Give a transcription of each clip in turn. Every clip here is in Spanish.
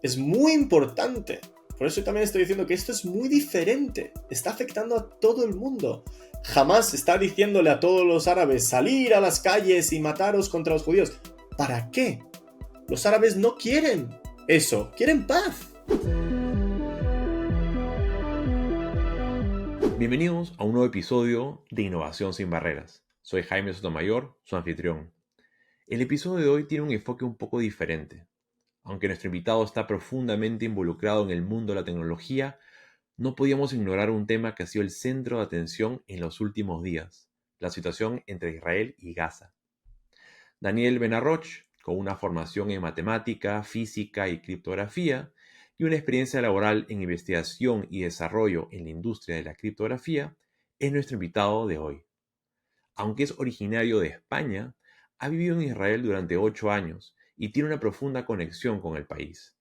es muy importante. Por eso también estoy diciendo que esto es muy diferente. Está afectando a todo el mundo. Jamás está diciéndole a todos los árabes salir a las calles y mataros contra los judíos. ¿Para qué? Los árabes no quieren eso. Quieren paz. Bienvenidos a un nuevo episodio de Innovación sin Barreras. Soy Jaime Sotomayor, su anfitrión. El episodio de hoy tiene un enfoque un poco diferente. Aunque nuestro invitado está profundamente involucrado en el mundo de la tecnología, no podíamos ignorar un tema que ha sido el centro de atención en los últimos días: la situación entre Israel y Gaza. Daniel Benarroch, con una formación en matemática, física y criptografía, y una experiencia laboral en investigación y desarrollo en la industria de la criptografía, es nuestro invitado de hoy. Aunque es originario de España, ha vivido en Israel durante 8 años y tiene una profunda conexión con el país.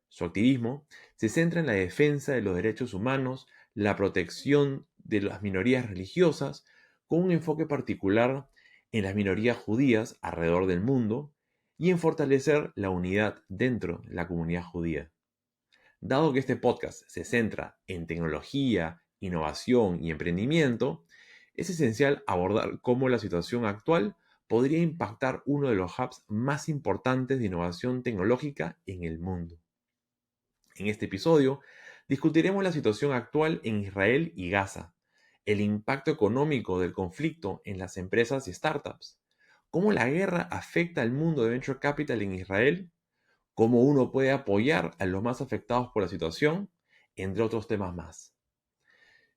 Su activismo se centra en la defensa de los derechos humanos, la protección de las minorías religiosas, con un enfoque particular en las minorías judías alrededor del mundo y en fortalecer la unidad dentro de la comunidad judía. Dado que este podcast se centra en tecnología, innovación y emprendimiento, es esencial abordar cómo la situación actual podría impactar uno de los hubs más importantes de innovación tecnológica en el mundo. En este episodio discutiremos la situación actual en Israel y Gaza, el impacto económico del conflicto en las empresas y startups, cómo la guerra afecta al mundo de Venture Capital en Israel, cómo uno puede apoyar a los más afectados por la situación, entre otros temas más.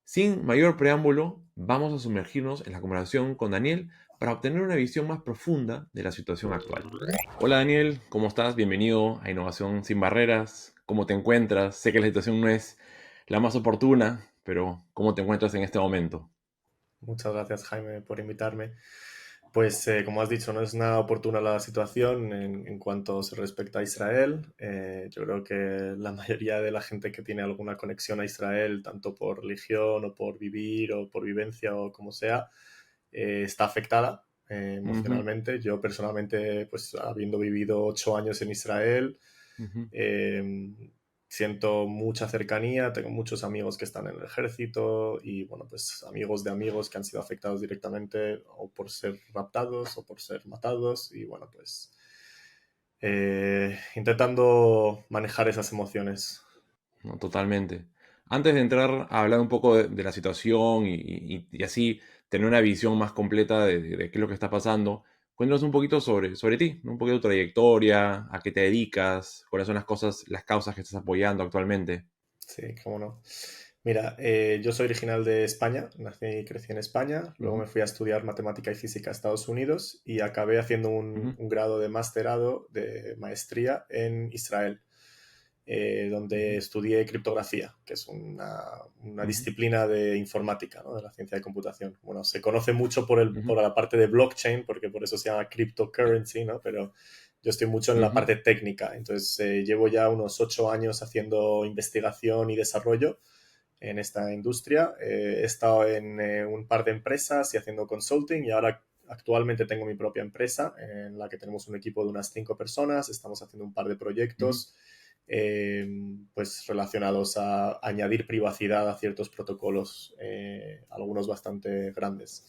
Sin mayor preámbulo, vamos a sumergirnos en la conversación con Daniel para obtener una visión más profunda de la situación actual. Hola Daniel, ¿cómo estás? Bienvenido a Innovación sin Barreras. ¿Cómo te encuentras? Sé que la situación no es la más oportuna, pero ¿cómo te encuentras en este momento? Muchas gracias, Jaime, por invitarme. Pues como has dicho, no es nada oportuna la situación en cuanto se respecta a Israel. Yo creo que la mayoría de la gente que tiene alguna conexión a Israel, tanto por religión o por vivir o por vivencia o como sea, está afectada Ujú, emocionalmente. Yo personalmente, pues habiendo vivido 8 años en Israel, ujú, eh, siento mucha cercanía, tengo muchos amigos que están en el ejército y bueno, pues amigos de amigos que han sido afectados directamente o por ser raptados o por ser matados y bueno, pues intentando manejar esas emociones. no, totalmente. Antes de entrar a hablar un poco de la situación y así tener una visión más completa de qué es lo que está pasando, cuéntanos un poquito sobre ti, ¿no? Un poquito de tu trayectoria, a qué te dedicas, cuáles son las cosas, las causas que estás apoyando actualmente. Sí, cómo no. Mira, yo soy original de España, nací y crecí en España, luego Ujú, me fui a estudiar matemática y física a Estados Unidos y acabé haciendo un, ujú, un grado de masterado de maestría en Israel, donde ujú, estudié criptografía, que es una ujú, disciplina de informática, ¿no? De la ciencia de computación. Bueno, se conoce mucho ujú, por la parte de blockchain, porque por eso se llama cryptocurrency, ¿no? Pero yo estoy mucho en la ujú, parte técnica, entonces llevo ya unos 8 años haciendo investigación y desarrollo en esta industria. He estado en un par de empresas y haciendo consulting y ahora actualmente tengo mi propia empresa en la que tenemos un equipo de unas 5 personas. Estamos haciendo un par de ujú, proyectos eh, pues relacionados a añadir privacidad a ciertos protocolos, algunos bastante grandes.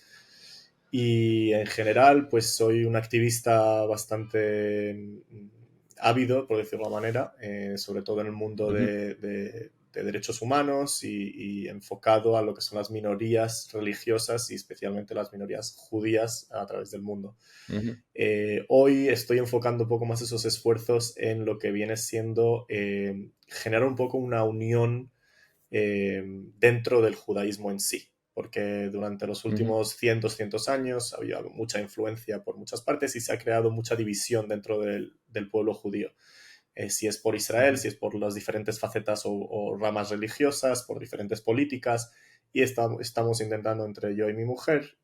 Y en general, pues soy un activista bastante ávido, por decirlo de una manera, sobre todo en el mundo ujú, de derechos humanos y enfocado a lo que son las minorías religiosas y especialmente las minorías judías a través del mundo. ujú, Hoy estoy enfocando un poco más esos esfuerzos en lo que viene siendo generar un poco una unión dentro del judaísmo en sí, porque durante los ujú, últimos cientos años había mucha influencia por muchas partes y se ha creado mucha división dentro del pueblo judío. Si es por Israel, ujú. si es por las diferentes facetas o ramas religiosas, por diferentes políticas, y estamos intentando entre yo y mi mujer,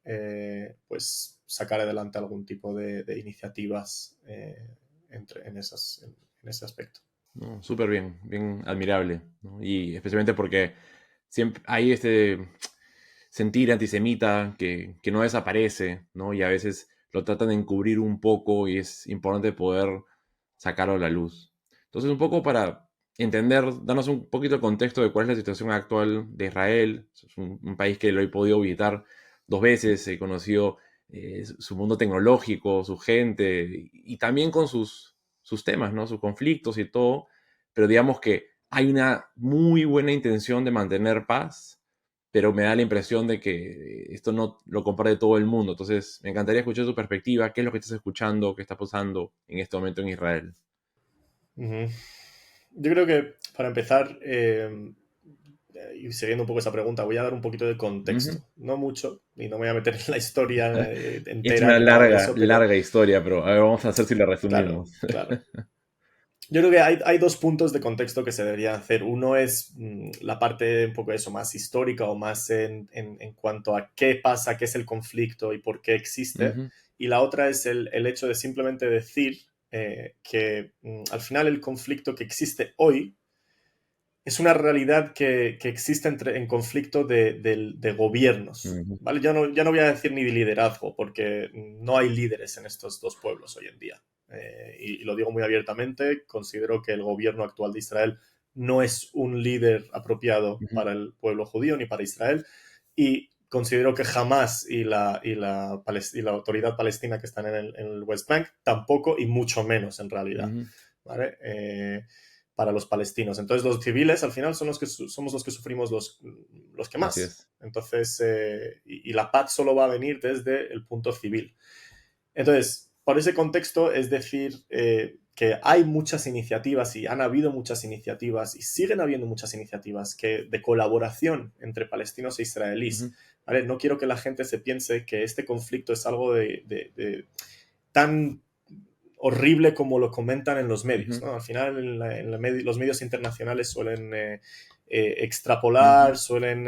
pues sacar adelante algún tipo de iniciativas en ese aspecto. No, súper bien, bien admirable, ¿no? Y especialmente porque siempre hay este sentir antisemita que no desaparece, ¿no? Y a veces lo tratan de encubrir un poco y es importante poder sacarlo a la luz. Entonces, un poco para darnos un poquito de contexto de cuál es la situación actual de Israel. Es un país que lo he podido visitar 2 veces, he conocido su mundo tecnológico, su gente, y también con sus temas, ¿no? Sus conflictos y todo, pero digamos que hay una muy buena intención de mantener paz, pero me da la impresión de que esto no lo comparte todo el mundo. Entonces, me encantaría escuchar tu perspectiva, qué es lo que estás escuchando, qué está pasando en este momento en Israel. Ujú. Yo creo que para empezar, y siguiendo un poco esa pregunta, voy a dar un poquito de Ujú. contexto. No mucho, y no me voy a meter en la historia Es entera una ni nada de larga, eso, pero larga historia, pero a ver, vamos a hacer si la claro, resumimos. claro. Yo creo que hay dos puntos de contexto que se deberían hacer. Uno es la parte un poco de eso, más histórica o más en cuanto a qué pasa, qué es el conflicto y por qué existe. Ujú, Y la otra es el hecho de simplemente decir que al final el conflicto que existe hoy es una realidad que existe en conflicto de gobiernos. ujú, ¿Vale? Ya no voy a decir ni de liderazgo, porque no hay líderes en estos dos pueblos hoy en día. Y lo digo muy abiertamente, considero que el gobierno actual de Israel no es un líder apropiado ujú. para el pueblo judío ni para Israel, y considero que Hamas y la autoridad palestina que están en el West Bank tampoco, y mucho menos en realidad. Ujú. ¿Vale? Para los palestinos. Entonces los civiles al final somos los que sufrimos los que Así más. es. Entonces, y la paz solo va a venir desde el punto civil. Entonces, por ese contexto, es decir, que hay muchas iniciativas y han habido muchas iniciativas y siguen habiendo muchas iniciativas de colaboración entre palestinos e israelíes. Ujú, ¿Vale? No quiero que la gente se piense que este conflicto es algo de tan horrible como lo comentan en los medios, ujú, ¿no? Al final los medios internacionales suelen extrapolar, ujú, suelen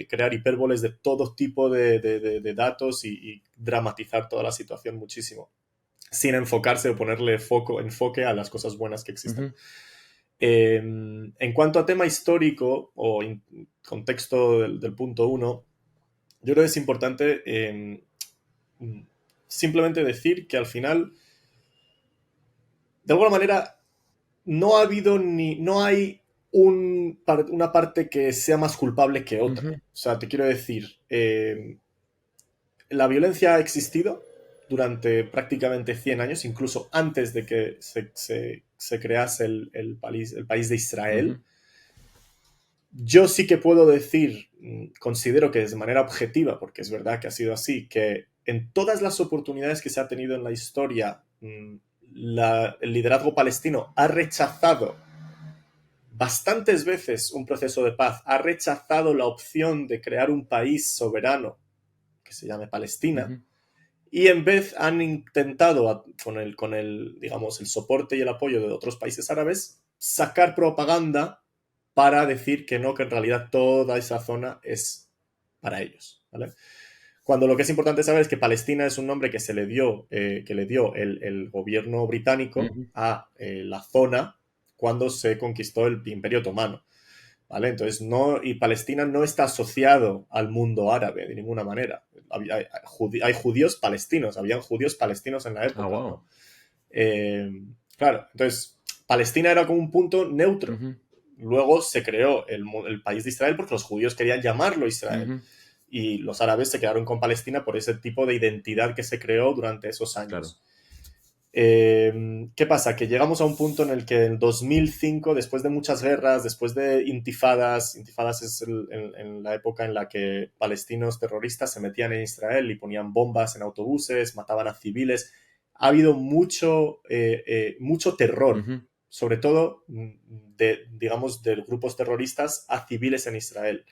crear hipérboles de todo tipo de datos y dramatizar toda la situación muchísimo, sin enfocarse o ponerle enfoque a las cosas buenas que existen. ujú, En cuanto a tema histórico o contexto del punto uno, yo creo que es importante simplemente decir que al final, de alguna manera, no hay una parte que sea más culpable que otra. ujú, O sea, te quiero decir, la violencia ha existido durante prácticamente 100 años, incluso antes de que se crease el país de ujú, Israel. Yo sí que puedo decir, considero que de manera objetiva, porque es verdad que ha sido así, que en todas las oportunidades que se ha tenido en la historia, el liderazgo palestino ha rechazado bastantes veces un proceso de paz, ha rechazado la opción de crear un país soberano que se llame Palestina, ujú. y en vez han intentado, digamos, el soporte y el apoyo de otros países árabes, sacar propaganda para decir que no, que en realidad toda esa zona es para ellos, ¿vale? Cuando lo que es importante saber es que Palestina es un nombre que le dio el gobierno británico Ujú. a la zona cuando se conquistó el Imperio Otomano. ¿Vale? Entonces, y Palestina no está asociado al mundo árabe de ninguna manera. Hay judíos palestinos, habían judíos palestinos en la Ah, época, wow. ¿no? Eh, claro, entonces, Palestina era como un punto neutro. Ujú, Luego se creó el país de Israel porque los judíos querían llamarlo Israel. ujú. Y los árabes se quedaron con Palestina por ese tipo de identidad que se creó durante esos Claro. años. ¿Qué pasa? Que llegamos a un punto en el que en 2005, después de muchas guerras, después de intifadas es en la época en la que palestinos terroristas se metían en Israel y ponían bombas en autobuses, mataban a civiles, ha habido mucho terror, Ujú, sobre todo digamos, de grupos terroristas a civiles en Israel,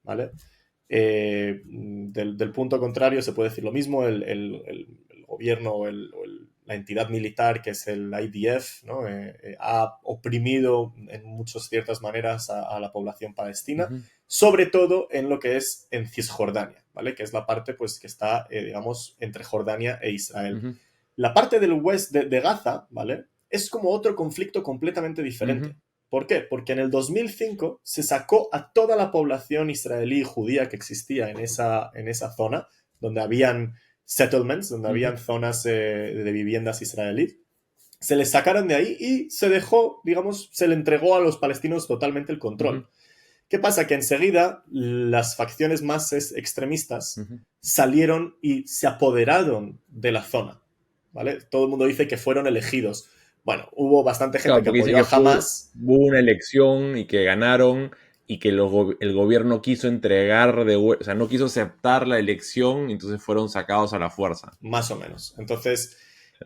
¿vale? Del punto contrario se puede decir lo mismo, el gobierno la entidad militar que es el IDF, ¿no? Ha oprimido en muchas ciertas maneras a la población palestina, ujú, sobre todo en lo que es en Cisjordania, ¿vale? Que es la parte pues, que está, digamos, entre Jordania e Israel. ujú, La parte del West de Gaza, ¿vale? Es como otro conflicto completamente ujú, diferente. ¿Por qué? Porque en el 2005 se sacó a toda la población israelí y judía que existía en esa zona, donde habían settlements, donde ujú, habían zonas de viviendas israelíes, se les sacaron de ahí y se dejó, digamos, se le entregó a los palestinos totalmente el control. Ujú, ¿Qué pasa? Que enseguida las facciones más extremistas ujú. salieron y se apoderaron de la zona, ¿vale? Todo el mundo dice que fueron elegidos. Bueno, hubo bastante gente Claro, que porque dicen apoyó a que Hamas. hubo una elección y que ganaron y que el gobierno quiso entregar o sea, no quiso aceptar la elección, entonces fueron sacados a la fuerza. Más o menos. Entonces, Sí.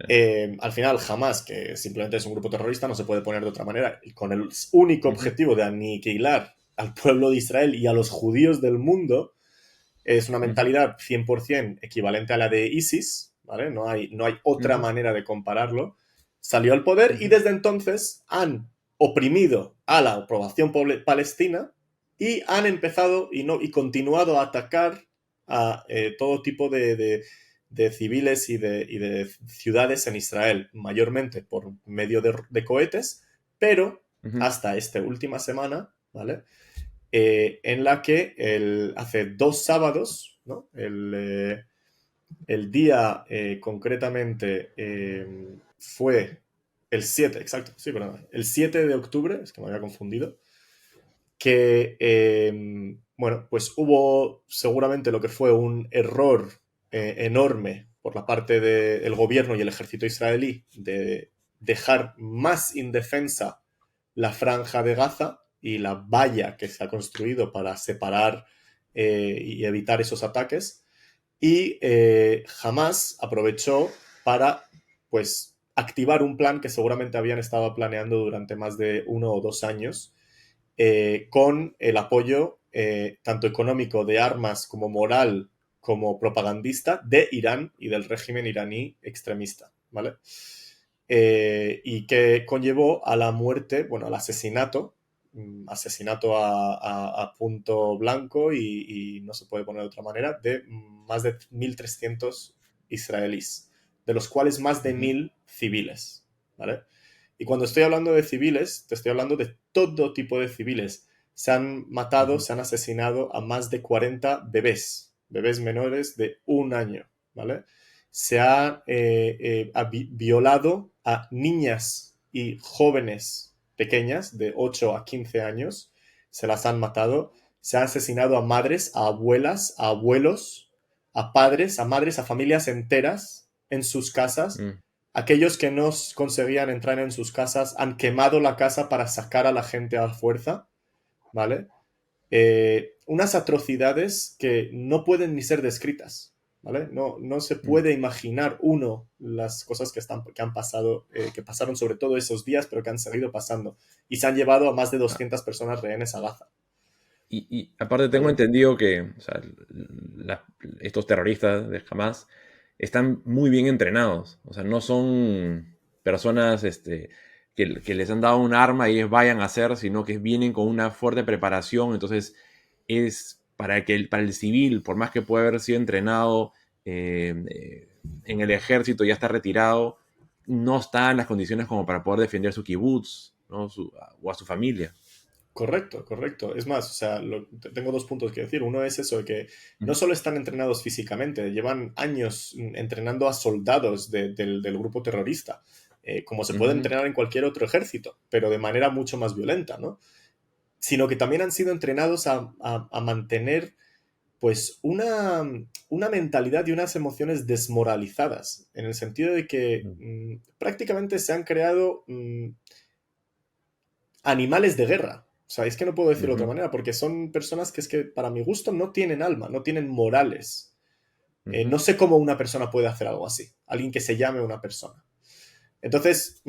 al final, Hamas, que simplemente es un grupo terrorista, no se puede poner de otra manera, y con el único Ujú, objetivo de aniquilar al pueblo de Israel y a los judíos del mundo, es una ujú, mentalidad 100% equivalente a la de ISIS, ¿vale? No hay otra ujú, manera de compararlo. Salió al poder y ujú, desde entonces han oprimido a la población palestina y han empezado y continuado a atacar a todo tipo de civiles y de ciudades en Israel, mayormente por medio de cohetes, pero ujú, hasta esta última semana, ¿vale? En la que hace 2 sábados, ¿no? El día concretamente fue el 7, exacto, sí, perdón, el 7 de octubre, es que me había confundido, que, bueno, pues hubo seguramente lo que fue un error enorme por la parte del gobierno y el ejército israelí de dejar más indefensa la franja de Gaza y la valla que se ha construido para separar y evitar esos ataques. Y Hamas aprovechó para, pues, activar un plan que seguramente habían estado planeando durante más de 1 o 2 años, con el apoyo tanto económico de armas como moral como propagandista de Irán y del régimen iraní extremista, ¿vale? Y que conllevó a la muerte, bueno, al asesinato, asesinato a punto blanco y no se puede poner de otra manera, de más de 1.300 israelíes, de los cuales más de ujú, 1.000 civiles, ¿vale? Y cuando estoy hablando de civiles, te estoy hablando de todo tipo de civiles. Se han matado, ujú. se han asesinado a más de 40 bebés, bebés menores de 1 año, ¿vale? Se ha violado a niñas y jóvenes pequeñas de 8 a 15 años, se las han matado, se ha asesinado a madres, a abuelas, a abuelos, a padres, a madres, a familias enteras en sus casas. Mm. Aquellos que no conseguían entrar en sus casas han quemado la casa para sacar a la gente a la fuerza, ¿vale? Unas atrocidades que no pueden ni ser descritas, ¿vale? No se Mm. puede imaginar uno las cosas que han pasado, que pasaron sobre todo esos días, pero que han seguido pasando. Y se han llevado a más de Ah, 200 personas rehenes a Gaza, y aparte tengo ¿vale? entendido que o sea, estos terroristas de Hamas están muy bien entrenados. O sea, no son personas que les han dado un arma y ellos vayan a hacer, sino que vienen con una fuerte preparación. Entonces, es para el civil, por más que pueda haber sido entrenado en el ejército, ya está retirado, no está en las condiciones como para poder defender su kibutz, ¿no? O a su familia. Correcto, correcto. Es más, o sea, tengo 2 puntos que decir. Uno es eso, de que no Ujú, solo están entrenados físicamente, llevan años entrenando a soldados del grupo terrorista, como se puede ujú, entrenar en cualquier otro ejército, pero de manera mucho más violenta, ¿no? Sino que también han sido entrenados a mantener, pues, una mentalidad y unas emociones desmoralizadas, en el sentido de que ujú. prácticamente se han creado animales de guerra. O sea, es que no puedo decirlo de otra Ujú, manera, porque son personas que es que para mi gusto no tienen alma, no tienen morales. ujú. No sé cómo una persona puede hacer algo así, alguien que se llame una persona. Entonces,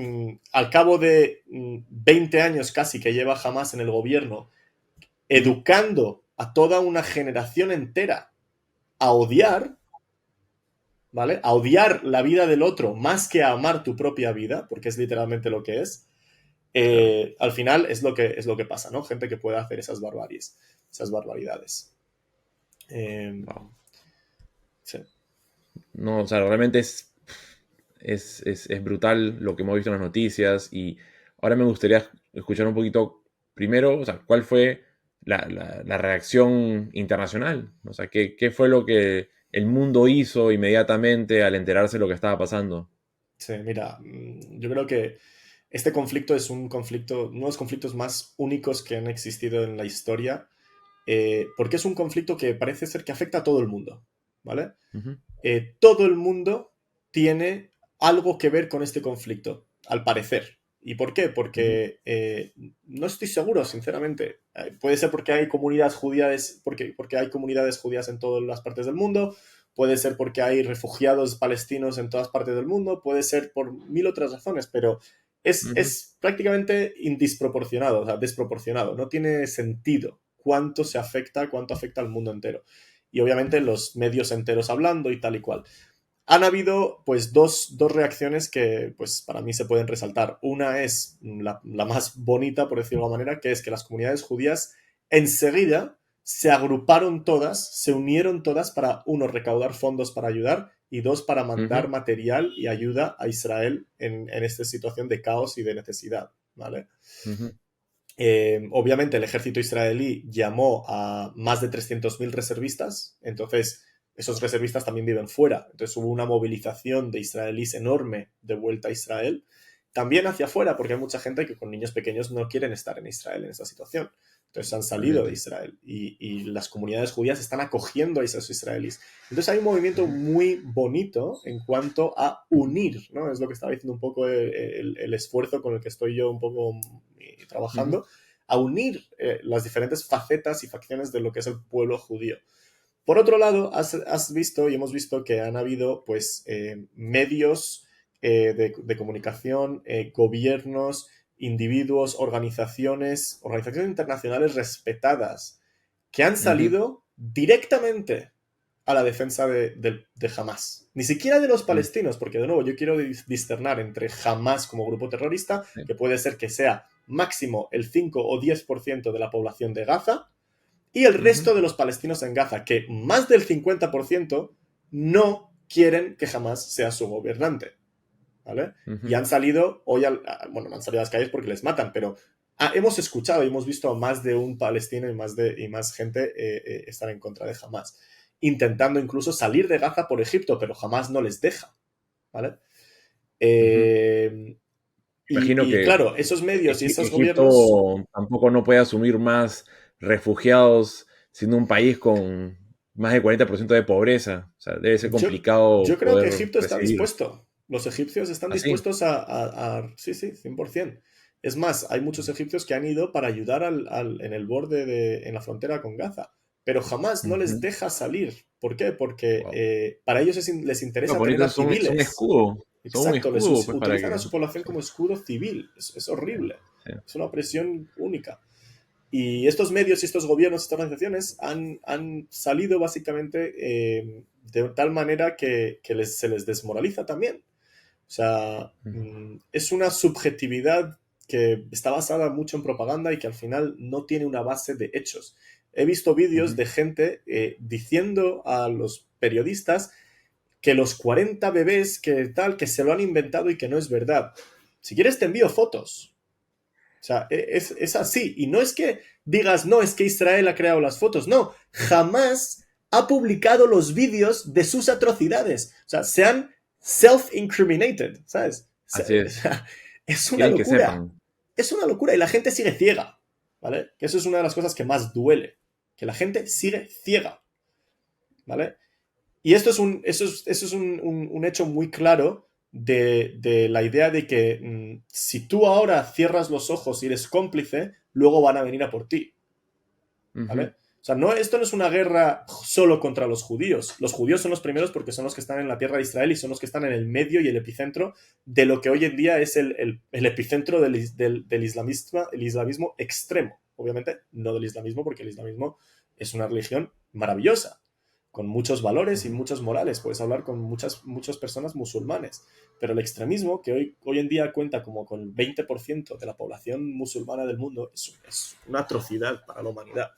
al cabo de 20 años casi que lleva Hamas en el gobierno, Ujú. educando a toda una generación entera a odiar, ¿vale? A odiar la vida del otro más que a amar tu propia vida, porque es literalmente lo que es. Claro. Al final es lo que pasa, ¿no? Gente que puede hacer esas barbaridades. Eh, Wow. sí. No, o sea, realmente es brutal lo que hemos visto en las noticias y ahora me gustaría escuchar un poquito, primero, o sea, cuál fue la reacción internacional. O sea, qué fue lo que el mundo hizo inmediatamente al enterarse de lo que estaba pasando. Sí, mira, yo creo que este conflicto es un conflicto, uno de los conflictos más únicos que han existido en la historia, porque es un conflicto que parece ser que afecta a todo el mundo, ¿vale? Ujú, Todo el mundo tiene algo que ver con este conflicto, al parecer. ¿Y por qué? ujú, Porque no estoy seguro, sinceramente. Puede ser porque hay comunidades judías, porque hay comunidades judías en todas las partes del mundo, puede ser porque hay refugiados palestinos en todas partes del mundo, puede ser por mil otras razones, pero ujú, es prácticamente indisproporcionado, o sea, desproporcionado. No tiene sentido cuánto afecta al mundo entero. Y obviamente los medios enteros hablando y tal y cual. Han habido pues dos reacciones que pues para mí se pueden resaltar. Una es la más bonita, por decirlo de alguna manera, que es que las comunidades judías enseguida se agruparon todas, se unieron todas para, uno, recaudar fondos para ayudar y dos, para ujú, mandar material y ayuda a Israel en esta situación de caos y de necesidad, ¿vale? ujú, Obviamente el ejército israelí llamó a más de 300.000 reservistas, entonces esos reservistas también viven fuera, entonces hubo una movilización de israelíes enorme de vuelta a Israel, también hacia afuera, porque hay mucha gente que con niños pequeños no quieren estar en Israel en esta situación, entonces han salido de totalmente. Israel y las comunidades judías están acogiendo a esos israelíes. Entonces hay un movimiento Ujú, muy bonito en cuanto a ujú, unir, ¿no? Es lo que estaba diciendo un poco el esfuerzo con el que estoy yo un poco ujú, trabajando, a unir las diferentes facetas y facciones de lo que es el pueblo judío. Por otro lado, has visto y hemos visto que han habido pues medios de comunicación, gobiernos, individuos, organizaciones internacionales respetadas que han ujú, salido directamente a la defensa de Hamas. Ni siquiera de los mm, palestinos, porque de nuevo yo quiero discernar entre Hamas como grupo terrorista, sí, que puede ser que sea máximo el 5 o 10% de la población de Gaza, y el ujú, resto de los palestinos en Gaza, que más del 50% no quieren que Hamas sea su gobernante. ¿Vale? Y ujú. han salido hoy, bueno, no han salido a las calles porque les matan, pero hemos escuchado y hemos visto a más de un palestino y más gente estar en contra de Hamas, intentando incluso salir de Gaza por Egipto, pero Hamas no les deja, ¿vale? Ujú. Eh, Imagino y que claro, esos medios y esos gobiernos, Egipto tampoco no puede asumir más refugiados siendo un país con más del 40% de pobreza. O sea, debe ser complicado yo creo que poder Egipto está recibir. dispuesto. Los egipcios están ¿Así? dispuestos sí, sí, 100%. Es más, hay muchos egipcios que han ido para ayudar en el borde en la frontera con Gaza, pero jamás no les Ujú. deja salir. ¿Por qué? Porque Wow. para ellos les No, interesa por tener eso a son civiles. escudo. Son un Exacto, escudo, pues, para utilizan a que. su población Sí, como escudo civil. Es sí, horrible. sí. Es una opresión única. Y estos medios y estos gobiernos, estas organizaciones han salido básicamente de tal manera que se les desmoraliza también. O sea, Ujú, es una subjetividad que está basada mucho en propaganda y que al final no tiene una base de hechos. He visto vídeos ujú. de gente diciendo a los periodistas que los 40 bebés que tal, que se lo han inventado y que no es verdad. Si quieres te envío fotos. O sea, es así. Y no es que digas, no, es que Israel ha creado las fotos. No, jamás ha publicado los vídeos de sus atrocidades. O sea, se han self-incriminated, ¿sabes? Así O es. sea, es una Quieren que locura. sepan. Es una locura y la gente sigue ciega, ¿vale? Que eso es una de las cosas que más duele. Que la gente sigue ciega, ¿vale? Y esto es eso es un hecho muy claro de la idea de que si tú ahora cierras los ojos y eres cómplice, luego van a venir a por ti, Ujú, ¿vale? O sea, esto no es una guerra solo contra los judíos. Los judíos son los primeros porque son los que están en la tierra de Israel y son los que están en el medio y el epicentro de lo que hoy en día es el epicentro del islamismo, el islamismo extremo. Obviamente, no del islamismo, porque el islamismo es una religión maravillosa, con muchos valores y ujú. muchos morales. Puedes hablar con muchas personas musulmanes. Pero el extremismo, que hoy en día cuenta como con el 20% de la población musulmana del mundo, es una atrocidad para la humanidad.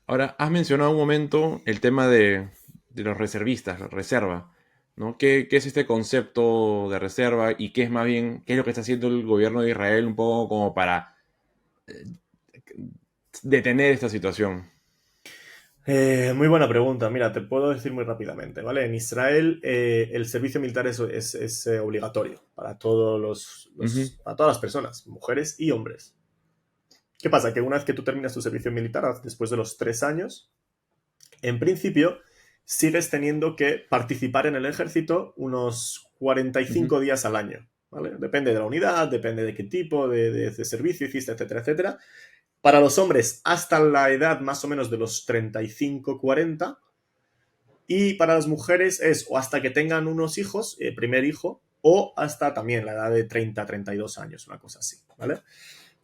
Ahora, has mencionado un momento el tema de los reservistas, la reserva, ¿no? ¿Qué es este concepto de reserva y qué es más bien, qué es lo que está haciendo el gobierno de Israel un poco como para detener esta situación? Muy buena pregunta. Mira, te puedo decir muy rápidamente, ¿vale? En Israel el servicio militar es obligatorio para todos Ujú, para todas las personas, mujeres y hombres. ¿Qué pasa? Que una vez que tú terminas tu servicio militar, después de los 3 años, en principio sigues teniendo que participar en el ejército unos ujú, 45 días al año, ¿vale? Depende de la unidad, depende de qué tipo de servicio hiciste, etcétera, etcétera. Para los hombres hasta la edad más o menos de los 35-40 y para las mujeres es o hasta que tengan unos hijos, primer hijo, o hasta también la edad de 30-32 años, una cosa así, ¿vale?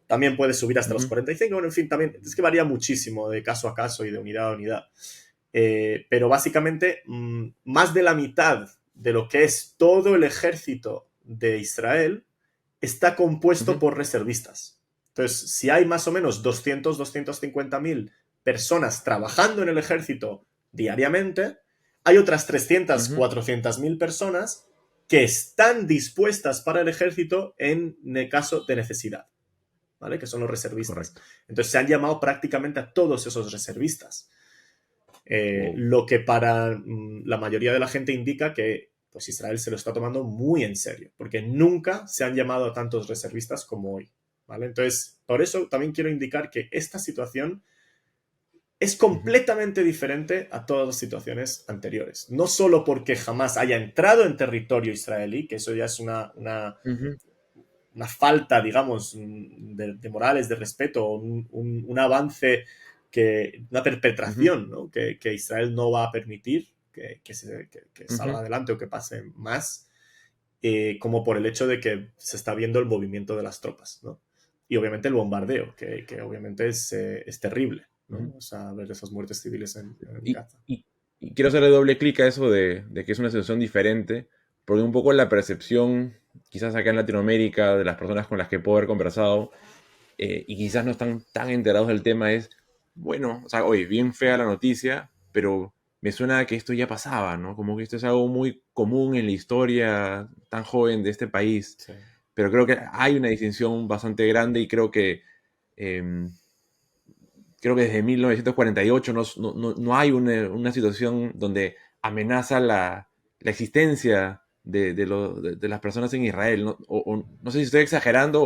También puedes subir hasta los ujú, 45, bueno, en fin, también es que varía muchísimo de caso a caso y de unidad a unidad. Pero básicamente, más de la mitad de lo que es todo el ejército de Israel está compuesto ujú, por reservistas. Entonces, si hay más o menos 200-250 mil personas trabajando en el ejército diariamente, hay otras 300-400 mil personas que están dispuestas para el ejército en el caso de necesidad, ¿vale? Que son los reservistas. correcto. Entonces se han llamado prácticamente a todos esos reservistas. Wow. Lo que para la mayoría de la gente indica que pues Israel se lo está tomando muy en serio, porque nunca se han llamado a tantos reservistas como hoy, ¿vale? Entonces, por eso también quiero indicar que esta situación es Ujú, completamente diferente a todas las situaciones anteriores. No solo porque jamás haya entrado en territorio israelí, que eso ya es ujú, una falta, digamos, de morales, de respeto, un avance, una ujú, perpetración, ¿no? Que Israel no va a permitir que salga ujú. adelante o que pase más, como por el hecho de que se está viendo el movimiento de las tropas, ¿no? Y obviamente el bombardeo, que obviamente es terrible, ¿no? Ujú. O sea, ver esas muertes civiles en Y, Gaza. y- y quiero hacerle doble clic a eso de que es una situación diferente, porque un poco la percepción, quizás acá en Latinoamérica, de las personas con las que puedo haber conversado, y quizás no están tan enterados del tema, es, bueno, o sea, oye, bien fea la noticia, pero me suena a que esto ya pasaba, ¿no? Como que esto es algo muy común en la historia tan joven de este país, Sí. pero creo que hay una distinción bastante grande y em, creo que desde 1948 no hay una situación donde amenaza la existencia de las personas en Israel. ¿No? No sé si estoy exagerando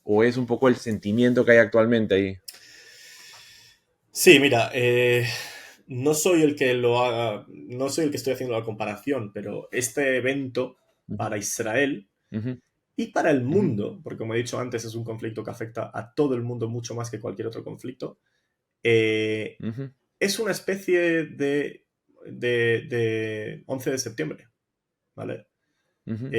o es un poco el sentimiento que hay actualmente ahí. Sí, mira, no soy el que lo haga, no soy el que estoy haciendo la comparación, pero este evento Ujú, para Israel ujú, y para el ujú, mundo, porque como he dicho antes, es un conflicto que afecta a todo el mundo mucho más que cualquier otro conflicto, ujú, es una especie de 11 de septiembre, ¿vale? ujú.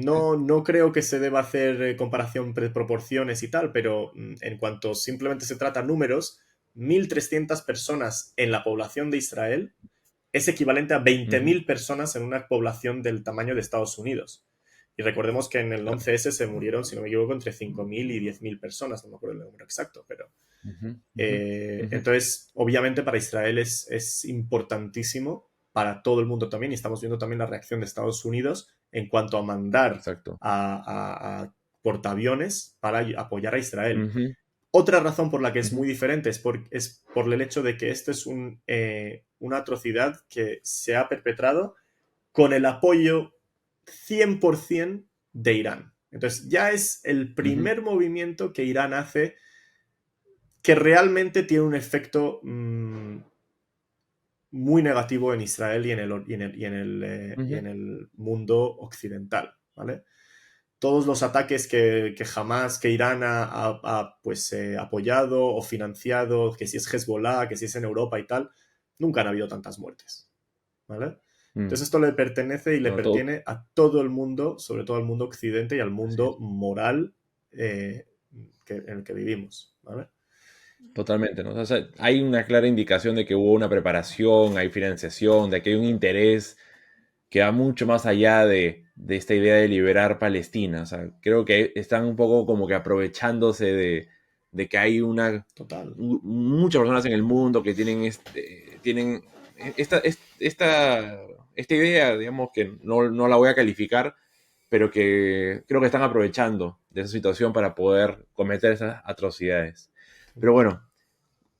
Sí, No creo que se deba hacer comparación proporciones y tal, pero en cuanto simplemente se trata números, 1.300 personas en la población de Israel es equivalente a veinte ujú, mil personas en una población del tamaño de Estados Unidos. Y recordemos que en el claro. 11S se murieron, si no me equivoco, entre 5.000 y 10.000 personas, no me acuerdo el número exacto, pero Ujú, ujú, ujú. entonces, obviamente para Israel es importantísimo, para todo el mundo también, y estamos viendo también la reacción de Estados Unidos en cuanto a mandar Exacto. a portaaviones para apoyar a Israel. Ujú, Otra razón por la que es ujú, muy diferente es por el hecho de que esto es una atrocidad que se ha perpetrado con el apoyo 100% de Irán. Entonces ya es el ujú, primer movimiento que Irán hace que realmente tiene un efecto muy negativo en Israel y ujú. en el mundo occidental, ¿vale? Todos los ataques que jamás que Irán pues, apoyado o financiado, que si es Hezbollah, que si es en Europa y tal, nunca han habido tantas muertes, ¿vale? Mm. Entonces esto le pertenece y le No, todo. pertiene a todo el mundo, sobre todo al mundo occidente y al Así mundo es. moral en el que vivimos, ¿vale? Totalmente, ¿no? O sea, hay una clara indicación de que hubo una preparación, hay financiación, de que hay un interés que va mucho más allá de esta idea de liberar Palestina. O sea, creo que están un poco como que aprovechándose de que hay Total. muchas personas en el mundo que tienen esta idea, digamos, que no la voy a calificar, pero que creo que están aprovechando de esa situación para poder cometer esas atrocidades. Pero bueno,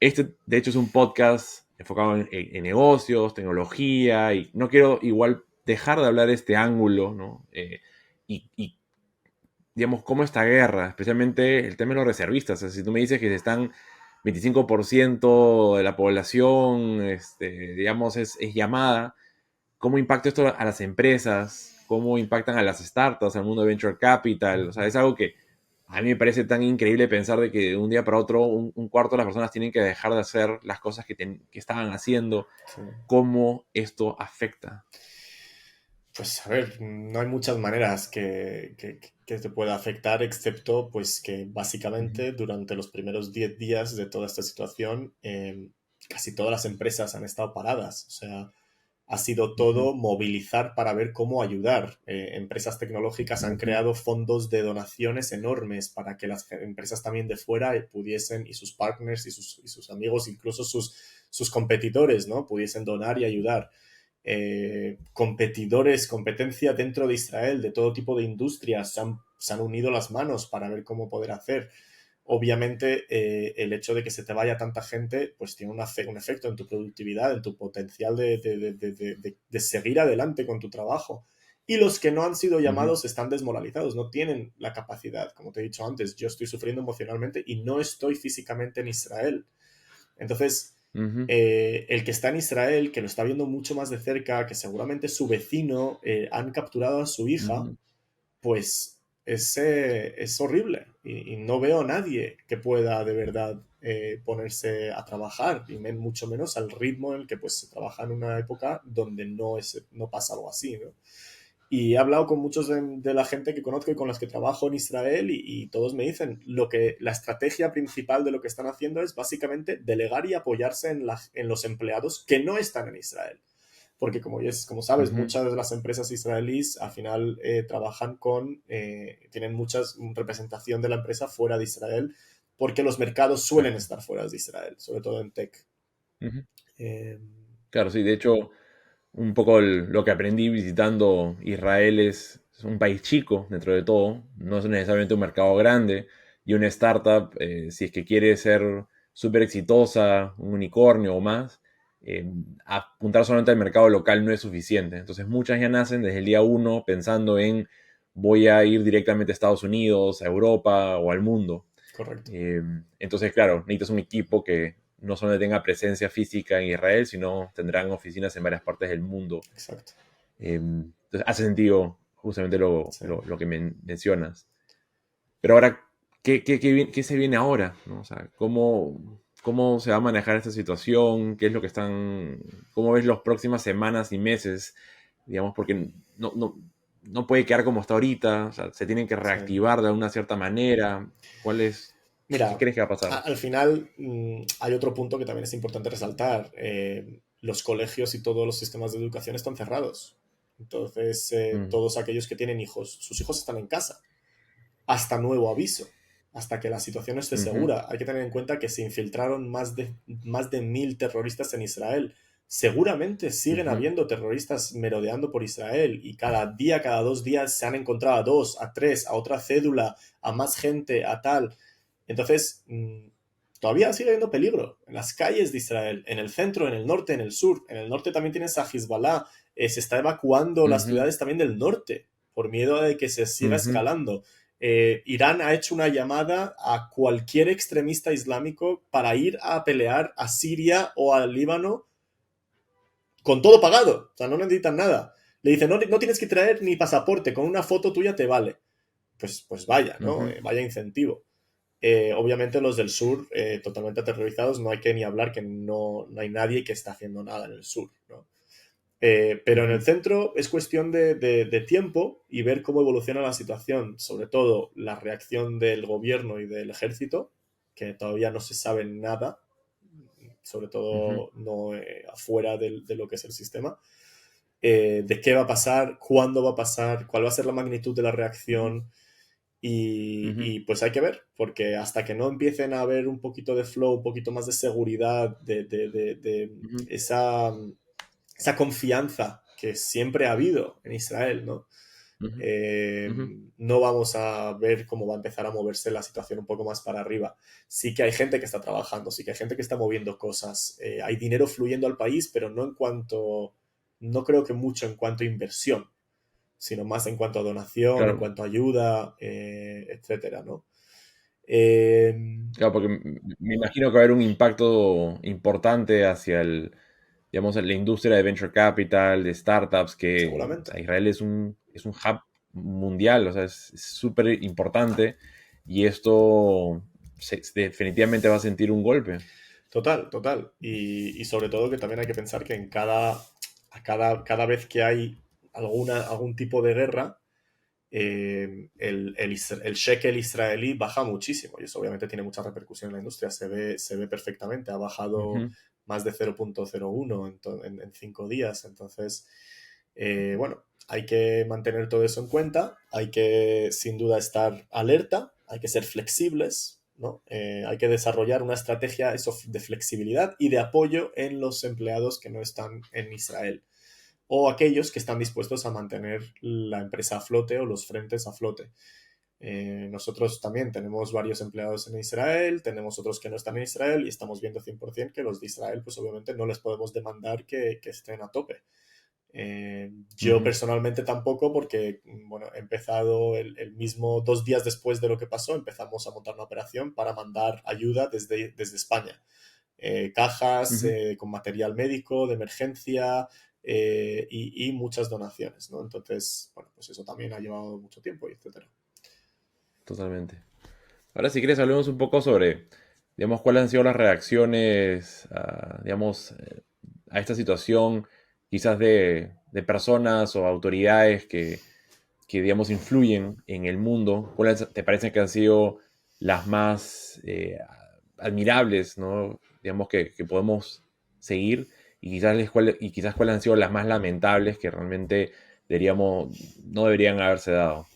Este, de hecho, es un podcast enfocado en negocios, tecnología, y no quiero igual dejar de hablar de este ángulo, ¿no? Y, digamos, cómo esta guerra, especialmente el tema de los reservistas, o sea, si tú me dices que están 25% de la población, digamos, es llamada, ¿cómo impacta esto a las empresas? ¿Cómo impactan a las startups, al mundo de venture capital? O sea, es algo que a mí me parece tan increíble pensar de que de un día para otro un cuarto de las personas tienen que dejar de hacer las cosas que estaban haciendo. Sí. ¿Cómo esto afecta? Pues a ver, no hay muchas maneras que te pueda afectar, excepto pues que Ujú, básicamente durante los primeros 10 días de toda esta situación, casi todas las empresas han estado paradas. O sea, ha sido ujú, todo movilizar para ver cómo ayudar. Empresas tecnológicas han ujú, creado fondos de donaciones enormes para que las empresas también de fuera pudiesen, y sus partners y sus amigos, incluso sus competidores, ¿no? Pudiesen donar y ayudar. Competidores, competencia dentro de Israel, de todo tipo de industrias, se han unido las manos para ver cómo poder hacer. Obviamente, el hecho de que se te vaya tanta gente, pues tiene un efecto en tu productividad, en tu potencial de seguir adelante con tu trabajo. Y los que no han sido ujú, llamados están desmoralizados, no tienen la capacidad. Como te he dicho antes, yo estoy sufriendo emocionalmente y no estoy físicamente en Israel. Entonces, ujú, el que está en Israel, que lo está viendo mucho más de cerca, que seguramente su vecino han capturado a su hija, ujú, pues es horrible. Y no veo a nadie que pueda de verdad ponerse a trabajar, y mucho menos al ritmo en el que pues, se trabaja en una época donde no pasa algo así, ¿no? Y he hablado con muchos de la gente que conozco y con las que trabajo en Israel y todos me dicen la estrategia principal de lo que están haciendo es básicamente delegar y apoyarse en los empleados que no están en Israel. Porque como sabes, ujú, muchas de las empresas israelíes al final tienen mucha representación de la empresa fuera de Israel porque los mercados suelen exacto. estar fuera de Israel, sobre todo en tech. Ujú. Eh, Claro, sí, de hecho, un poco lo que aprendí visitando Israel es un país chico dentro de todo, no es necesariamente un mercado grande y una startup, si es que quiere ser súper exitosa, un unicornio o más, eh, apuntar solamente al mercado local no es suficiente. Entonces muchas ya nacen desde el día uno pensando en voy a ir directamente a Estados Unidos, a Europa o al mundo. correcto, Eh, entonces, claro, necesitas un equipo que no solo tenga presencia física en Israel, sino tendrán oficinas en varias partes del mundo. exacto. Entonces, hace sentido justamente Sí. lo que mencionas. Pero ahora, ¿qué se viene ahora? ¿No? O sea, ¿cómo se va a manejar esta situación? ¿Qué es lo que cómo ves las próximas semanas y meses? Digamos, porque no puede quedar como está ahorita. O sea, se tienen que Sí. reactivar de una cierta manera. ¿Qué Mira, crees que va a pasar? al final hay otro punto que también es importante resaltar. Los colegios y todos los sistemas de educación están cerrados. Entonces, Mm, todos aquellos que tienen hijos, sus hijos están en casa, hasta nuevo aviso, hasta que la situación esté ujú, segura. Hay que tener en cuenta que se infiltraron más de 1000 terroristas en Israel. Seguramente siguen ujú, habiendo terroristas merodeando por Israel y cada día, cada 2 días se han encontrado a dos, a tres, a otra cédula, a más gente, a tal. Entonces, todavía sigue habiendo peligro en las calles de Israel, en el centro, en el norte, en el sur. En el norte también tienes a Hezbollah. Se está evacuando las ujú, ciudades también del norte por miedo de que se siga ujú, escalando. Irán ha hecho una llamada a cualquier extremista islámico para ir a pelear a Siria o al Líbano con todo pagado. O sea, no necesitan nada. Le dicen, no tienes que traer ni pasaporte, con una foto tuya te vale. Pues vaya, ¿no? ujú, Vaya incentivo. Obviamente los del sur, totalmente aterrorizados, no hay que ni hablar que no hay nadie que está haciendo nada en el sur, ¿no? Pero en el ujú, centro es cuestión de tiempo y ver cómo evoluciona la situación, sobre todo la reacción del gobierno y del ejército, que todavía no se sabe nada, sobre ujú, todo no afuera de lo que es el sistema, de qué va a pasar, cuándo va a pasar, cuál va a ser la magnitud de la ujú, reacción, ujú, pues hay que ver, porque hasta que no empiecen a haber un poquito de flow, un poquito más de seguridad, de ujú, esa confianza que siempre ha habido en Israel, ¿no? Ujú, eh, ujú. no vamos a ver cómo va a empezar a moverse la situación un poco más para arriba. Sí que hay gente que está trabajando, sí que hay gente que está moviendo cosas, hay dinero fluyendo al país, pero no en cuanto, no creo que mucho en cuanto a inversión, sino más en cuanto a donación, en Claro, cuanto a ayuda, etcétera, ¿no? Eh, claro, porque me imagino que va a haber un impacto importante hacia digamos, la industria de venture capital, de startups, que o Seguramente. sea, Israel es un hub mundial, o sea, es súper importante y esto definitivamente va a sentir un golpe. Total, total. Y sobre todo que también hay que pensar que cada vez que hay algún tipo de guerra, el shekel israelí baja muchísimo y eso obviamente tiene mucha repercusión en la industria. Se ve perfectamente. Ha bajado Ujú, más de 0,01 en 5 días. Entonces, bueno, hay que mantener todo eso en cuenta. Hay que, sin duda, estar alerta. Hay que ser flexibles, ¿no? Hay que desarrollar una estrategia eso, de flexibilidad y de apoyo en los empleados que no están en Israel o aquellos que están dispuestos a mantener la empresa a flote o los frentes a flote. Nosotros también tenemos varios empleados en Israel, tenemos otros que no están en Israel y estamos viendo 100% que los de Israel, pues obviamente no les podemos demandar que estén a tope. Yo ujú, personalmente tampoco porque, bueno, he empezado el mismo 2 días después de lo que pasó, empezamos a montar una operación para mandar ayuda desde España. Cajas ujú. con material médico de emergencia y muchas donaciones, ¿no? Entonces, bueno, pues eso también ha llevado mucho tiempo y etcétera. Totalmente. Ahora, si quieres, hablemos un poco sobre, digamos, cuáles han sido las reacciones, digamos, a esta situación, quizás de personas o autoridades digamos, influyen en el mundo. ¿Cuáles te parecen que han sido las más admirables, ¿no? Digamos, que podemos seguir? Y quizás cuáles han sido las más lamentables que realmente no deberían haberse dado.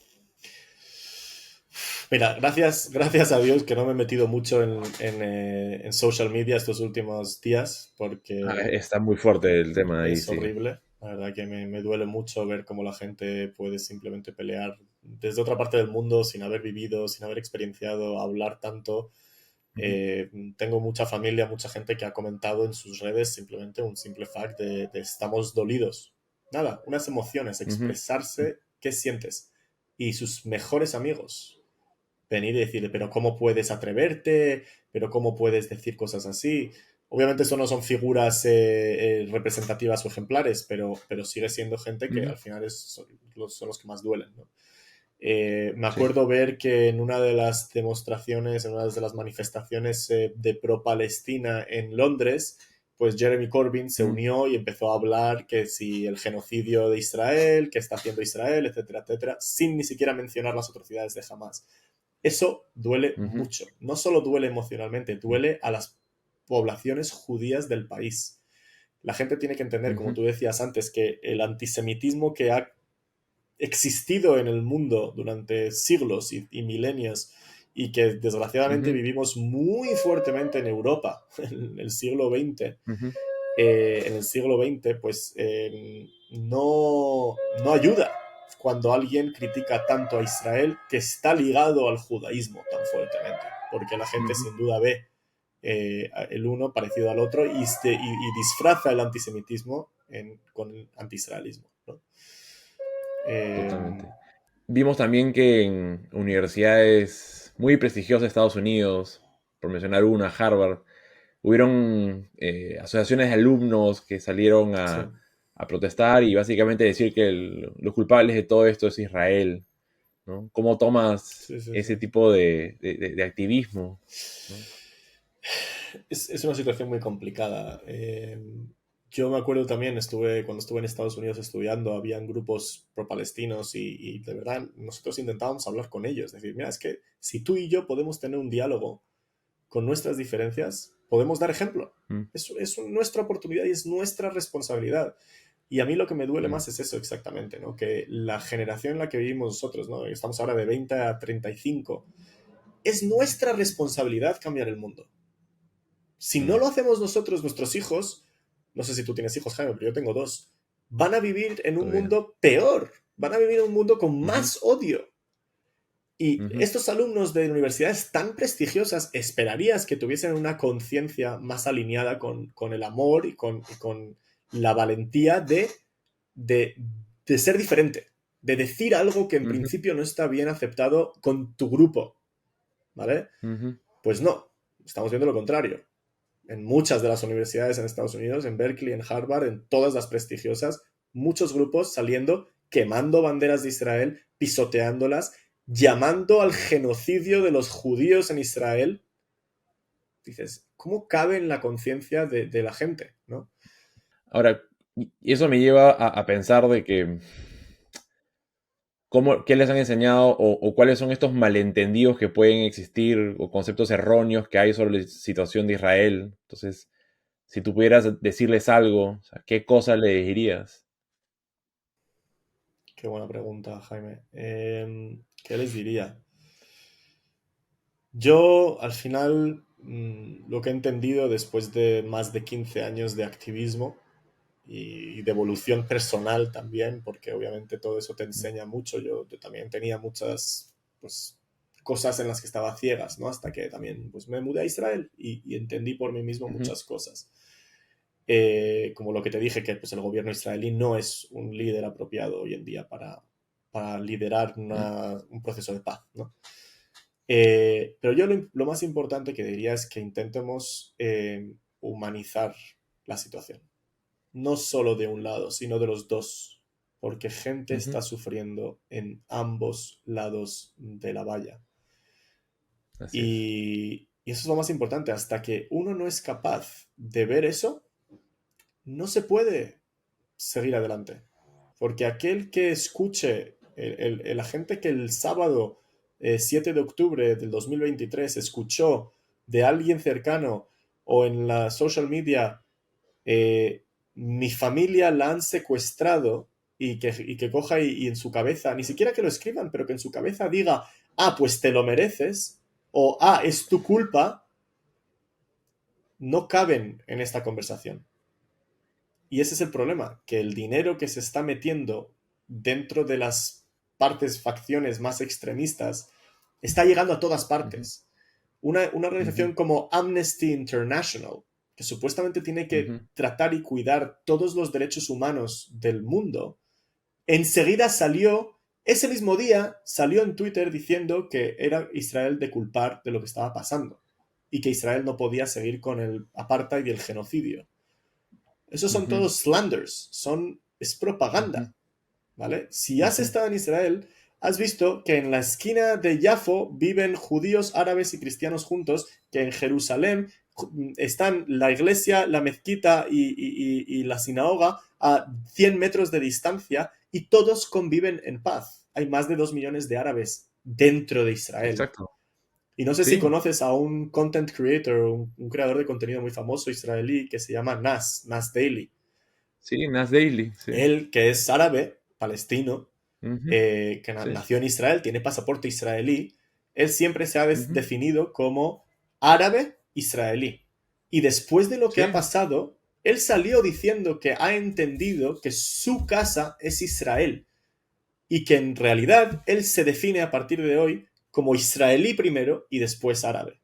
Mira, gracias a Dios que no me he metido mucho en social media estos últimos días porque Está muy fuerte el tema ahí, es sí. horrible. La verdad que me duele mucho ver cómo la gente puede simplemente pelear desde otra parte del mundo sin haber vivido, sin haber experienciado, hablar tanto. Ujú, Tengo mucha familia, mucha gente que ha comentado en sus redes simplemente un simple fact de estamos dolidos. Nada, unas emociones, ujú, expresarse qué sientes. Y sus mejores amigos venir y decirle, pero ¿cómo puedes atreverte? ¿Pero cómo puedes decir cosas así? Obviamente eso no son figuras representativas o ejemplares, pero sigue siendo gente que ujú. al final son los que más duelen, ¿no? Me Sí. acuerdo ver que en una de las demostraciones, en una de las manifestaciones de pro-Palestina en Londres, pues Jeremy Corbyn se Mm, unió y empezó a hablar que si el genocidio de Israel, que está haciendo Israel, etcétera, etcétera, sin ni siquiera mencionar las atrocidades de Hamas. Eso duele ujú, mucho. No solo duele emocionalmente, duele a las poblaciones judías del país. La gente tiene que entender, como ujú, tú decías antes, que el antisemitismo que ha existido en el mundo durante siglos y milenios y que desgraciadamente ujú, vivimos muy fuertemente en Europa en el siglo XX, ujú, pues no ayuda cuando alguien critica tanto a Israel que está ligado al judaísmo tan fuertemente, porque la gente ujú. sin duda ve el uno parecido al otro y disfraza el antisemitismo con el antiisraelismo, ¿no? Eh, Totalmente. Vimos también que en universidades muy prestigiosas de Estados Unidos, por mencionar una, Harvard, hubieron asociaciones de alumnos que salieron sí, a protestar y básicamente decir que los culpables de todo esto es Israel, ¿no? ¿Cómo tomas sí, sí, sí. ese tipo de activismo? ¿No? Es una situación muy complicada. Yo me acuerdo también, cuando estuve en Estados Unidos estudiando, habían grupos pro-palestinos y de verdad nosotros intentábamos hablar con ellos, decir, mira, es que si tú y yo podemos tener un diálogo con nuestras diferencias, podemos dar ejemplo. Mm, Es nuestra oportunidad y es nuestra responsabilidad. Y a mí lo que me duele mm, más es eso exactamente, ¿no? Que la generación en la que vivimos nosotros, ¿no? Estamos ahora de 20 a 35, es nuestra responsabilidad cambiar el mundo. Si no mm, lo hacemos nosotros, nuestros hijos, no sé si tú tienes hijos, Jaime, pero yo tengo dos, van a vivir en un todavía. mundo peor. van a vivir en un mundo con Ujú, más odio. Y ujú, estos alumnos de universidades tan prestigiosas esperarías que tuviesen una conciencia más alineada con el amor y con la valentía de, de ser diferente, de decir algo que en ujú, principio no está bien aceptado con tu grupo, ¿vale? ujú, Pues no, estamos viendo lo contrario. En muchas de las universidades en Estados Unidos, en Berkeley, en Harvard, en todas las prestigiosas, muchos grupos saliendo, quemando banderas de Israel, pisoteándolas, llamando al genocidio de los judíos en Israel. Dices, ¿cómo cabe en la conciencia de la gente? ¿No? Ahora, y eso me lleva a pensar de que qué les han enseñado o cuáles son estos malentendidos que pueden existir o conceptos erróneos que hay sobre la situación de Israel. Entonces, si tú pudieras decirles algo, o sea, ¿qué cosa le dirías? Qué buena pregunta, Jaime. ¿Qué les diría? Yo, al final, lo que he entendido después de más de 15 años de activismo y de evolución personal también, porque obviamente todo eso te enseña mucho. Yo también tenía muchas pues, cosas en las que estaba ciegas, ¿no? Hasta que también pues, me mudé a Israel y entendí por mí mismo Ujú, muchas cosas. Como lo que te dije, que pues, el gobierno israelí no es un líder apropiado hoy en día para liderar ujú, un proceso de paz, ¿no? Pero yo lo más importante que diría es que intentemos humanizar la situación. No solo de un lado, sino de los dos. Porque gente ujú. está sufriendo en ambos lados de la valla. Así es. Y eso es lo más importante. Hasta que uno no es capaz de ver eso, no se puede seguir adelante. Porque aquel que escuche, la gente que el sábado 7 de octubre del 2023 escuchó de alguien cercano o en la social media, eh, mi familia la han secuestrado y que coja y en su cabeza, ni siquiera que lo escriban, pero que en su cabeza diga, ah, pues te lo mereces, o ah, es tu culpa, no caben en esta conversación. Y ese es el problema, que el dinero que se está metiendo dentro de las partes, facciones más extremistas, está llegando a todas Ujú, partes. Una ujú, organización como Amnesty International, que supuestamente tiene que ujú, tratar y cuidar todos los derechos humanos del mundo, enseguida salió, ese mismo día, salió en Twitter diciendo que era Israel de culpar de lo que estaba pasando y que Israel no podía seguir con el apartheid y el genocidio. Esos son ujú, todos slanders, es ujú, propaganda, ¿vale? Si has ujú. estado en Israel, has visto que en la esquina de Yafo viven judíos, árabes y cristianos juntos, que en Jerusalén están la iglesia, la mezquita y la sinagoga a 100 metros de distancia y todos conviven en paz. Hay más de 2 millones de árabes dentro de Israel. Exacto. Y no sé si Sí, conoces a un content creator, un creador de contenido muy famoso israelí que se llama Nas Daily. sí, Nas Daily, sí. Él, que es árabe, palestino, Ujú, que sí. nació en Israel, tiene pasaporte israelí, él siempre se ha Ujú, definido como árabe israelí. Y después de lo que ha sí, pasado, él salió diciendo que ha entendido que su casa es Israel y que en realidad él se define a partir de hoy como israelí primero y después árabe,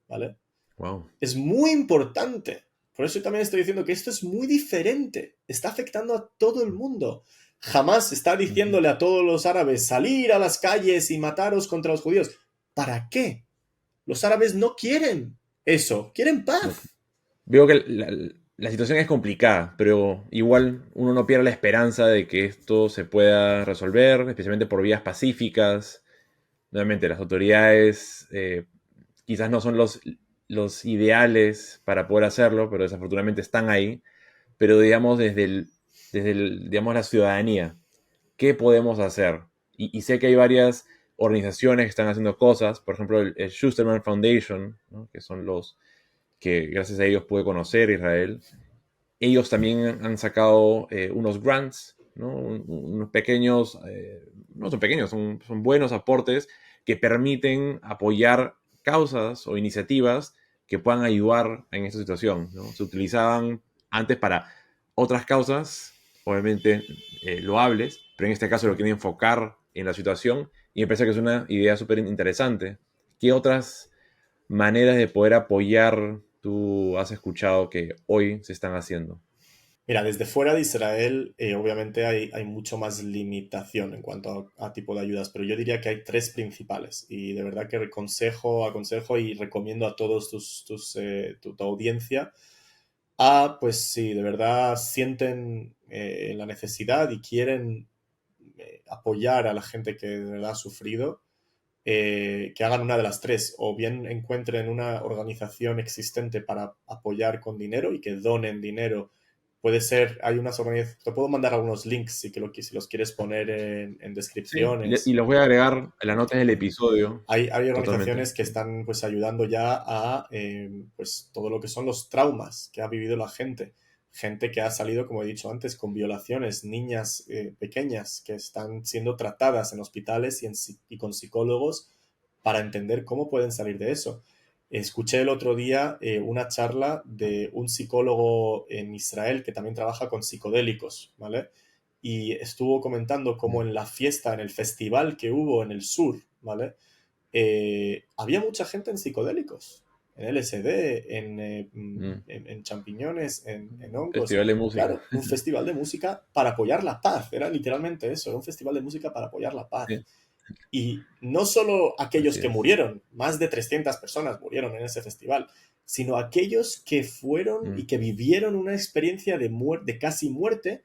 ¿vale? wow. Es muy importante. Por eso también estoy diciendo que esto es muy diferente. Está afectando a todo el mundo. Jamás está Ujú. diciéndole a todos los árabes salir a las calles y mataros contra los judíos. ¿Para qué? Los árabes no quieren eso. Quieren No, paz. veo que la situación es complicada, pero igual uno no pierde la esperanza de que esto se pueda resolver, especialmente por vías pacíficas. Nuevamente, las autoridades quizás no son los ideales para poder hacerlo, pero desafortunadamente están ahí. Pero digamos, digamos, la ciudadanía, ¿qué podemos hacer? Y sé que hay varias organizaciones que están haciendo cosas, por ejemplo, el Schusterman Foundation, ¿no? Que son los que gracias a ellos pude conocer Israel. Ellos también han sacado unos grants, ¿no? Unos pequeños, no son pequeños, son buenos aportes que permiten apoyar causas o iniciativas que puedan ayudar en esta situación, ¿no? Se utilizaban antes para otras causas. obviamente, loables, pero en este caso lo quieren enfocar en la situación y me parece que es una idea súper interesante. ¿Qué otras maneras de poder apoyar tú has escuchado que hoy se están haciendo? Mira, desde fuera de Israel, obviamente hay mucho más limitación en cuanto a tipo de ayudas, pero yo diría que hay tres principales y de verdad que aconsejo y recomiendo a todos tu audiencia pues si de verdad sienten la necesidad y quieren apoyar a la gente que de verdad ha sufrido, que hagan una de las tres, o bien encuentren una organización existente para apoyar con dinero y que donen dinero. Puede ser, hay unas organizaciones, te puedo mandar algunos links si los quieres poner en Sí, y descripciones. los voy a agregar en las notas del episodio. Hay Totalmente. organizaciones que están pues ayudando ya a pues todo lo que son los traumas que ha vivido la gente. Gente que ha salido, como he dicho antes, con violaciones, niñas pequeñas que están siendo tratadas en hospitales y con psicólogos para entender cómo pueden salir de eso. Escuché el otro día una charla de un psicólogo en Israel que también trabaja con psicodélicos, ¿vale? Y estuvo comentando cómo en la fiesta, en el festival que hubo en el sur, ¿vale? Había mucha gente en psicodélicos, en LSD, Mm. en champiñones, en hongos. Festival de música. Claro, un festival de música para apoyar la paz. Era literalmente eso, era un festival de música para apoyar la paz. Sí, Y no solo aquellos así que es. murieron, más de 300 personas murieron en ese festival, sino aquellos que fueron y Mm. que vivieron una experiencia de casi muerte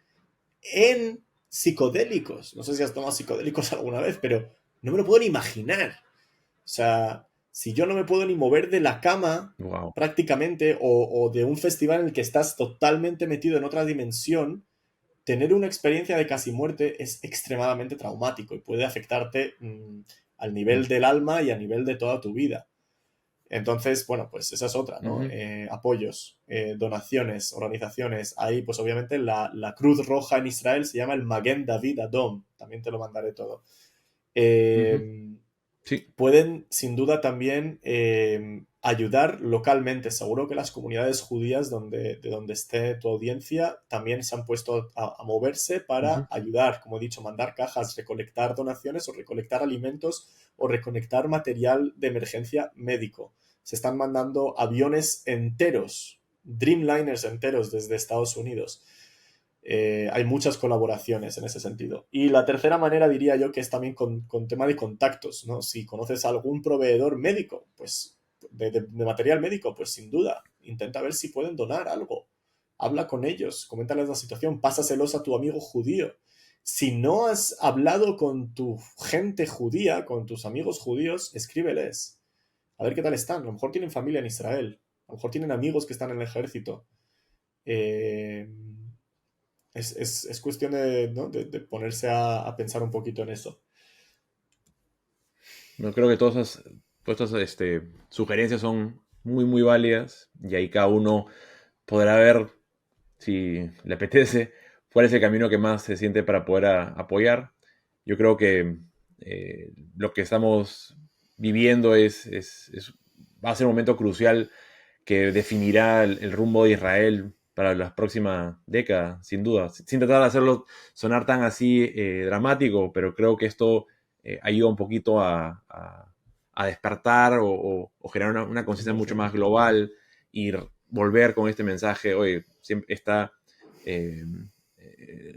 en psicodélicos. No sé si has tomado psicodélicos alguna vez, pero no me lo puedo ni imaginar. O sea, si yo no me puedo ni mover de la cama Wow. prácticamente o de un festival en el que estás totalmente metido en otra dimensión, tener una experiencia de casi muerte es extremadamente traumático y puede afectarte al Mm. nivel del alma y a nivel de toda tu vida. Entonces, bueno, pues esa es otra, ¿no? Ujú, Apoyos, donaciones, organizaciones. Ahí, pues obviamente la Cruz Roja en Israel se llama el Magen David Adom. También te lo mandaré todo. ujú. Eh, Sí. Pueden sin duda también ayudar localmente. Seguro que las comunidades judías de donde esté tu audiencia también se han puesto a moverse para Ujú. ayudar, como he dicho, mandar cajas, recolectar donaciones o recolectar alimentos o recolectar material de emergencia médico. Se están mandando aviones enteros, Dreamliners enteros desde Estados Unidos. Hay muchas colaboraciones en ese sentido. Y la tercera manera diría yo que es también con tema de contactos, ¿no? Si conoces a algún proveedor médico, pues de material médico, pues sin duda, intenta ver si pueden donar algo. Habla con ellos, coméntales la situación, pásaselos a tu amigo judío. Si no has hablado con tu gente judía, con tus amigos judíos, escríbeles. A ver qué tal están. A lo mejor tienen familia en Israel. A lo mejor tienen amigos que están en el ejército. Eh, es cuestión de, ¿no? de ponerse a pensar un poquito en eso. No creo que todas estas sugerencias son muy, muy válidas y ahí cada uno podrá ver si le apetece cuál es el camino que más se siente para poder apoyar. Yo creo que lo que estamos viviendo va a ser un momento crucial que definirá el rumbo de Israel para las próximas décadas, sin duda. Sin tratar de hacerlo sonar tan así dramático, pero creo que esto ayuda un poquito a despertar o generar una conciencia mucho más global y volver con este mensaje, oye, siempre está, eh,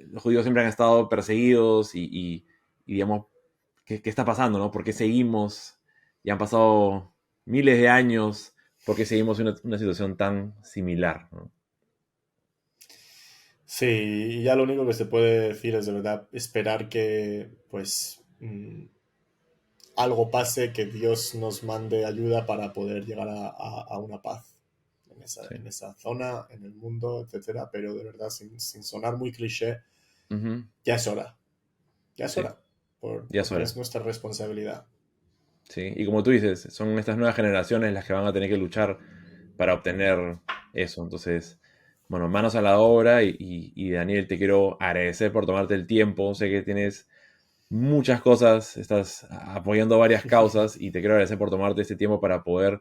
los judíos siempre han estado perseguidos y digamos, ¿qué está pasando, no? ¿Por qué seguimos? Ya han pasado miles de años, ¿por qué seguimos en una situación tan similar, ¿no? Sí, y ya lo único que se puede decir es de verdad esperar que pues algo pase, que Dios nos mande ayuda para poder llegar a una paz Sí. en esa zona, en el mundo, etcétera, pero de verdad sin sonar muy cliché, Ujú. ya es hora, ya es Sí, hora, ya es porque es hora. nuestra responsabilidad. Sí, y como tú dices, son estas nuevas generaciones las que van a tener que luchar para obtener eso. Entonces, bueno, manos a la obra y Daniel, te quiero agradecer por tomarte el tiempo. Sé que tienes muchas cosas, estás apoyando varias causas y te quiero agradecer por tomarte este tiempo para poder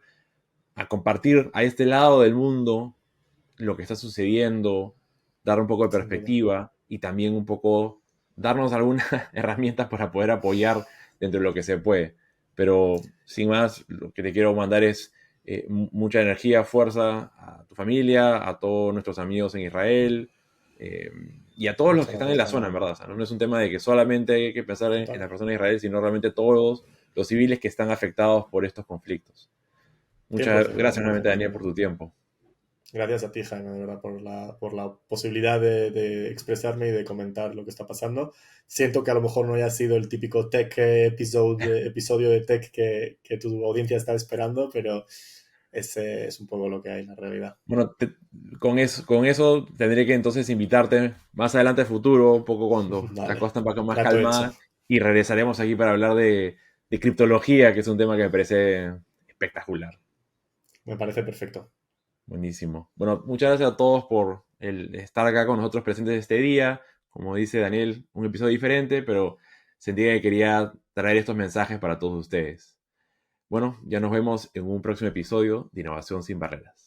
compartir a este lado del mundo lo que está sucediendo, dar un poco de Sin duda. perspectiva. y también un poco darnos algunas herramientas para poder apoyar dentro de lo que se puede. Pero sin más, lo que te quiero mandar es mucha energía, fuerza a tu familia, a todos nuestros amigos en Israel, eh, y a todos los Muchas que están en gracias, la zona, Daniel. en verdad. O sea, no es un tema de que solamente hay que pensar en Total. las personas de Israel, sino realmente todos los civiles que están afectados por estos conflictos. Muchas 100%, gracias nuevamente, 100% Daniel, Daniel. por tu tiempo. Gracias a ti, Jaime, de verdad, por la posibilidad de expresarme y de comentar lo que está pasando. Siento que a lo mejor no haya sido el típico tech episodio de tech que tu audiencia está esperando, pero ese es un poco lo que hay en la realidad. Bueno, con eso tendré que entonces invitarte más adelante al futuro, un poco cuando la Vale, cosa está un poco más trato hecho. calmada, y regresaremos aquí para hablar de criptología, que es un tema que me parece espectacular. Me parece perfecto. Buenísimo. Bueno, muchas gracias a todos por el estar acá con nosotros presentes este día. Como dice Daniel, un episodio diferente, pero sentía que quería traer estos mensajes para todos ustedes. Bueno, ya nos vemos en un próximo episodio de Innovación sin Barreras.